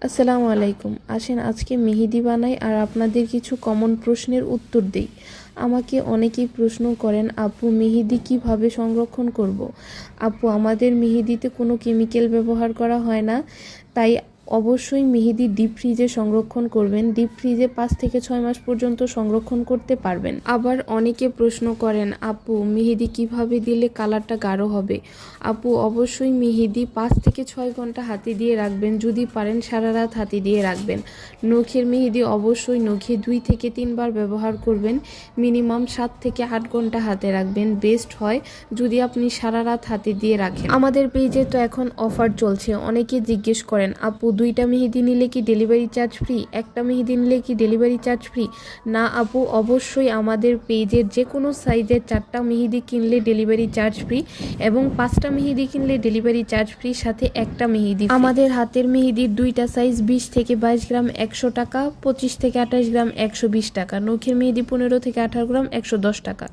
আসসালামু আলাইকুম। আসেন আজকে মেহেদি বানাই আর আপনাদের কিছু কমন প্রশ্নের উত্তর দেই। আমাকে অনেকেই প্রশ্ন করেন, আপু মেহেদি কিভাবে সংরক্ষণ করব। আপু আমাদের মেহেদিতে কোনো কেমিক্যাল ব্যবহার করা হয় না, তাই অবশ্যই মেহেদি ডিপ ফ্রিজে সংরক্ষণ করবেন। ডিপ ফ্রিজে 5 থেকে 6 মাস পর্যন্ত সংরক্ষণ করতে পারবেন। আবার অনেকে প্রশ্ন করেন, আপু মেহেদি কিভাবে দিলে কালারটা গাঢ় হবে। আপু অবশ্যই মেহেদি 5 থেকে 6 ঘন্টা হাতে দিয়ে রাখবেন, যদি পারেন সারা রাত হাতে দিয়ে রাখবেন। নখের মেহেদি অবশ্যই নখে 2 থেকে 3 বার ব্যবহার করবেন। মিনিমাম 7 থেকে 8 ঘন্টা হাতে রাখবেন, বেস্ট হয় যদি আপনি সারা রাত হাতে দিয়ে রাখেন। আমাদের পেজে তো এখন অফার চলছে, অনেকে জিজ্ঞেস করেন, আপু 2টা মেহেদি নিলে কি ডেলিভারি চার্জ ফ্রি, একটা মেহেদি নিলে কি ডেলিভারি চার্জ ফ্রি। না আপু, অবশ্যই আমাদের পেজের যে কোনো সাইজের 4টা মেহেদি কিনলে ডেলিভারি চার্জ ফ্রি এবং 5টা মেহেদি কিনলে ডেলিভারি চার্জ ফ্রি, সাথে একটা মেহেদি ফ্রি। আমাদের হাতের মেহেদির 2টা সাইজ 20 থেকে 22 গ্রাম 100 টাকা, 25 থেকে 28 গ্রাম 120 টাকা, নখের মেহেদি 15 থেকে 18 গ্রাম 110 টাকা।